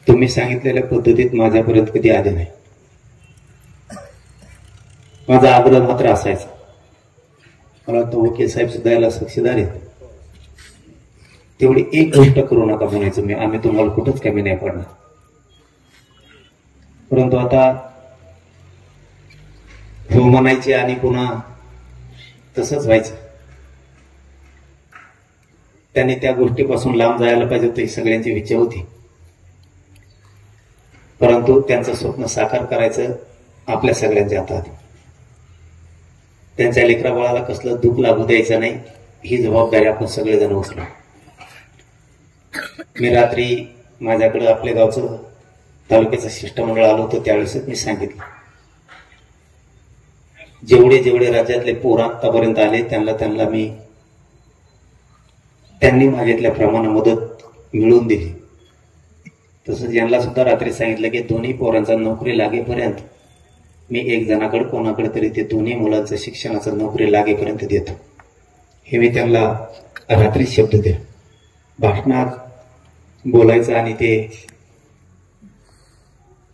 तुम्ही सांगितलेल्या पद्धतीत माझ्यापर्यंत कधी आले नाही. माझा आग्रह मात्र असायचा, मला वाटतं वकील साहेब सुद्धा याला साक्षीदार आहेत, तेवढी एक गोष्ट करू नका म्हणायचं मी, आम्ही तुम्हाला कुठंच कमी नाही पडणार. परंतु आता हो म्हणायचे आणि पुन्हा तसंच व्हायचं. त्यांनी त्या गोष्टीपासून लांब जायला पाहिजे होती, सगळ्यांची इच्छा होती. परंतु त्यांचं स्वप्न साकार करायचं आपल्या सगळ्यांच्या हातात. त्यांच्या लेकरा बाळाला कसलं दुःख लागू द्यायचं नाही, ही जबाबदारी आपण सगळेजण उचलू. मी रात्री माझ्याकडे आपल्या गावचं तालुक्याचं शिष्टमंडळ आलं होतं, त्यावेळेसच मी सांगितलं, जेवढे जेवढे राज्यातले पोर आतापर्यंत आले त्यांना मी त्यांनी मागितल्याप्रमाणे मदत मिळवून दिली. तसंच यांना सुद्धा रात्री सांगितलं की दोन्ही पोरांचा नोकरी लागेपर्यंत मी एक जणाकडे कोणाकडे तरी ते दोन्ही मुलांचं शिक्षणाचं नोकरी लागेपर्यंत देतो. हे मी त्यांना रात्री शब्द दे. भाषणात बोलायचं आणि ते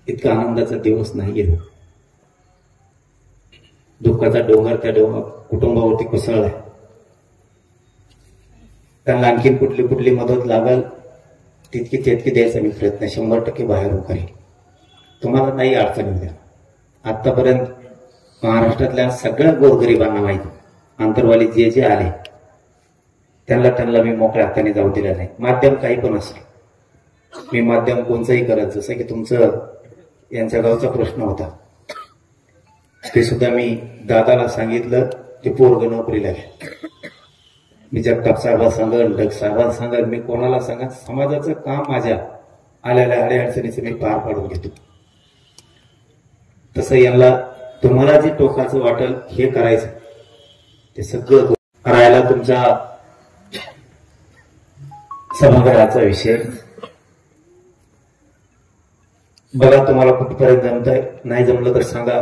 इतका आनंदाचा दिवस नाहीये. दुःखाचा डोंगर त्या कुटुंबावरती कोसळलाय. त्यांना आणखी कुठली कुठली मदत लागल तितकी द्यायचा मी प्रयत्न 100% बाहेर करेन. तुम्हाला नाही अडचणी द्या. आतापर्यंत महाराष्ट्रातल्या सगळ्या गोरगरिबांना माहिती, आंतरवाली जे जे आले त्यांना मी मोकळ्या हाताने जाऊ दिलं नाही. माध्यम काही पण असेल, मी माध्यम कोणचंही करत, जसं की तुमचं यांच्या गावचा प्रश्न होता ते सुद्धा मी दादाला सांगितलं, ते पोरग नोकरीला घ्या. मी जगताप साहेबांना सांगेन, डग साहेबांना सांगेन, मी कोणाला सांगेन, समाजाचं काम माझ्या आलेल्या अडचणीचं मी पार पाडून घेतो. तसं यांना तुम्हाला जे टोकाचं वाटेल हे करायचं ते सगळं करायला. तुमच्या सभागृहाचा विषय बघा, तुम्हाला कुठपर्यंत जमतंय, नाही जमलं तर सांगा,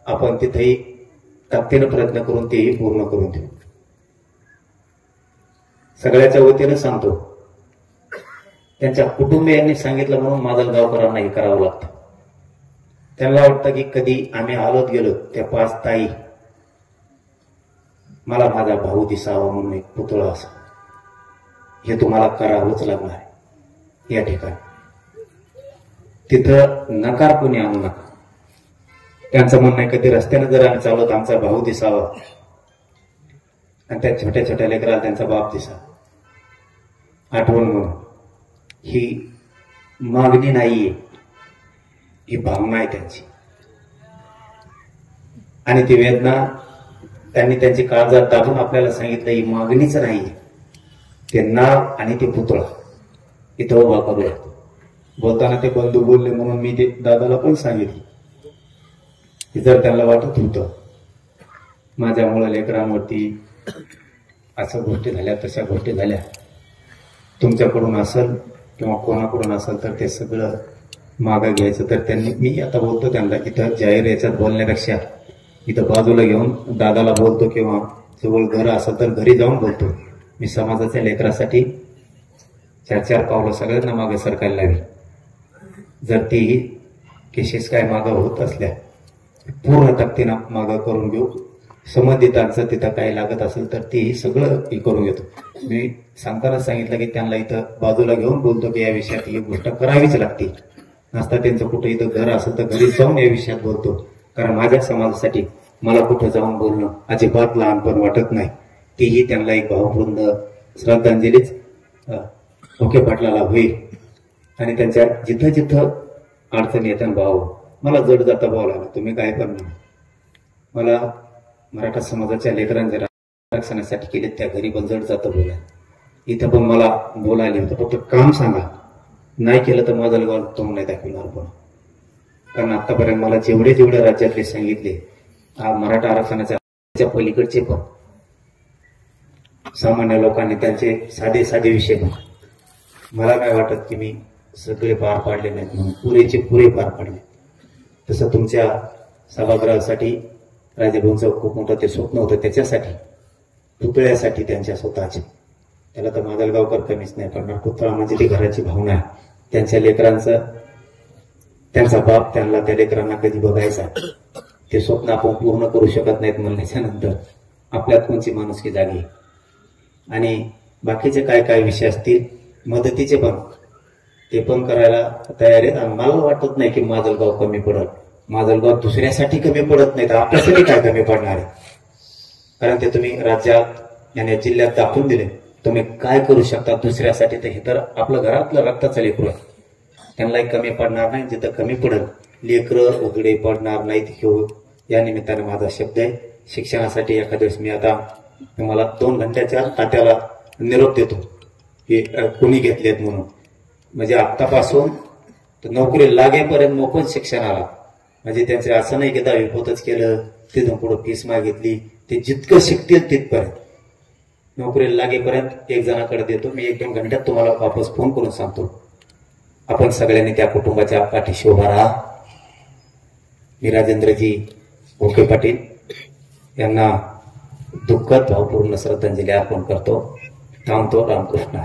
आपण तिथेही ताकदीनं प्रयत्न करून तेही पूर्ण करून देऊ. सगळ्याच्या वतीनं सांगतो, त्यांच्या कुटुंबियांनी सांगितलं म्हणून माझं गावकरांना हे करावं लागतं. त्यांना वाटतं की कधी आम्ही आलोत गेलो त्या 5 ताई मला माझा भाऊ दिसावा म्हणून एक पुतळा असा, हे तुम्हाला करावंच लागणार आहे. या ठिकाणी तिथं नकार कोणी आणू नका. त्यांचं म्हणणं आहे कधी रस्त्याने जर आम्ही चालत आमचा भाऊ दिसावा आणि त्या छोट्या छोट्या लेकराला त्यांचा बाप दिसावा, आठवण म्हणून. ही मागणी नाहीये, ही भावना आहे त्यांची. आणि ती वेदना त्यांनी त्यांची काळजात दाबून आपल्याला सांगितलं, ही मागणीच नाहीये, ते नाव आणि ते पुतळा इथं उभा करूया. बोलताना ते बंधू बोलले म्हणून मी ते दादाला पण सांगितलं की जर त्यांना वाटत होतं माझ्यामुळे लेकरांवरती असं गोष्टी झाल्या तशा गोष्टी झाल्या, तुमच्याकडून असेल किंवा कोणाकडून असेल तर ते सगळं मागं घ्यायचं. तर त्यांनी, मी आता बोलतो त्यांना इथं जाहीर याच्यात बोलण्यापेक्षा इथं बाजूला घेऊन दादाला बोलतो किंवा जवळ घर असेल तर घरी जाऊन बोलतो. मी समाजाच्या लेकरासाठी 4-4 पावलं सगळ्यांना मागे सरकायला लावी. जर तीही केसेस काय मागं होत असल्या पूर्ण ताकदीनं मागं करून घेऊ. संबंधितांचं तिथं काही लागत असेल तर तेही सगळं हे करून घेतो. मी सांगताना सांगितलं की त्यांना इथं बाजूला घेऊन बोलतो की या विषयात ही गोष्ट करावीच लागते. नसता त्यांचं कुठं इथं घर असेल तर घरी जाऊन या विषयात बोलतो. कारण माझ्या समाजासाठी मला कुठं जाऊन बोलणं अजिबात लहानपण वाटत नाही. तीही त्यांना एक भावपूर्ण श्रद्धांजलीच ओके पाटलाला होईल. आणि त्यांच्या जिथं जिथं अडचणी येतात, भाऊ मला जड जाता भाव लागला, तुम्ही काय पण म्हणा, मला मराठा समाजाच्या लेकरांच्या आरक्षणासाठी केले त्या घरी पण जड जातं बोला, इथं पण मला बोलायला होतं. फक्त काम सांगा, नाही केलं तर माझं गाव तोंड नाही दाखवणार. पण कारण आतापर्यंत मला जेवढे जेवढे राज्यातले सांगितले मराठा आरक्षणाच्या पलीकडचे पण सामान्य लोकांनी त्यांचे साधे साधे विषय पण मला काय वाटत की मी सगळे पार पाडले नाहीत म्हणून पुरेचे पुरे पार पाडले. तसं तुमच्या सभागृहासाठी राजेभाऊंचं खूप मोठं ते स्वप्न होतं, त्याच्यासाठी पुतळ्यासाठी त्यांच्या स्वतःचे, त्याला तर माजलगावकर कमीच नाही पडणार. पुतळा म्हणजे ती घराची भावना आहे. त्यांच्या लेकरांचं, त्यांचा बाप त्यांना त्या लेकरांना कधी बघायचा, ते स्वप्न आपण पूर्ण करू शकत नाहीत म्हणल्याच्या नंतर आपल्यात कोणची माणुसकी जागी. आणि बाकीचे काय काय विषय असतील मदतीचे पण, ते पण करायला तयार आहेत. आणि मला वाटत नाही की माजलगाव कमी पडत. माजलगाव दुसऱ्यासाठी कमी पडत नाही तर आपल्यासाठी काय कमी पडणार आहे. कारण ते तुम्ही राज्यात आणि जिल्ह्यात दाखवून दिले तुम्ही काय करू शकता दुसऱ्यासाठी. तर हे तर आपलं घरातलं रक्ताचं लेकरू आहे, त्यांनाही कमी पडणार नाही. जिथं कमी पडत लेकरं उघडे पडणार नाहीत घेऊ. या निमित्ताने माझा शब्द आहे. शिक्षणासाठी एखाद्या दिवस मी आता तुम्हाला 2 घंट्याच्या तात्याला निरोप देतो की कोणी घेतलेत म्हणून. म्हणजे आत्तापासून नोकरी लागेपर्यंत मोफत शिक्षणाला, म्हणजे त्यांचे असं नाही की 10वी होतच केलं तिथून पुढे फीस मागितली. ते जितकं शिकतील तिथपर्यंत नोकरी लागेपर्यंत एक जणाकडे देतो मी. 1-2 घंट्यात तुम्हाला वापस फोन करून सांगतो. आपण सगळ्यांनी त्या कुटुंबाच्या पाठीशी उभा राहा. मी राजेंद्रजी भोके पाटील यांना दुःखद भावपूर्ण श्रद्धांजली अर्पण करतो. थांबतो. रामकृष्ण.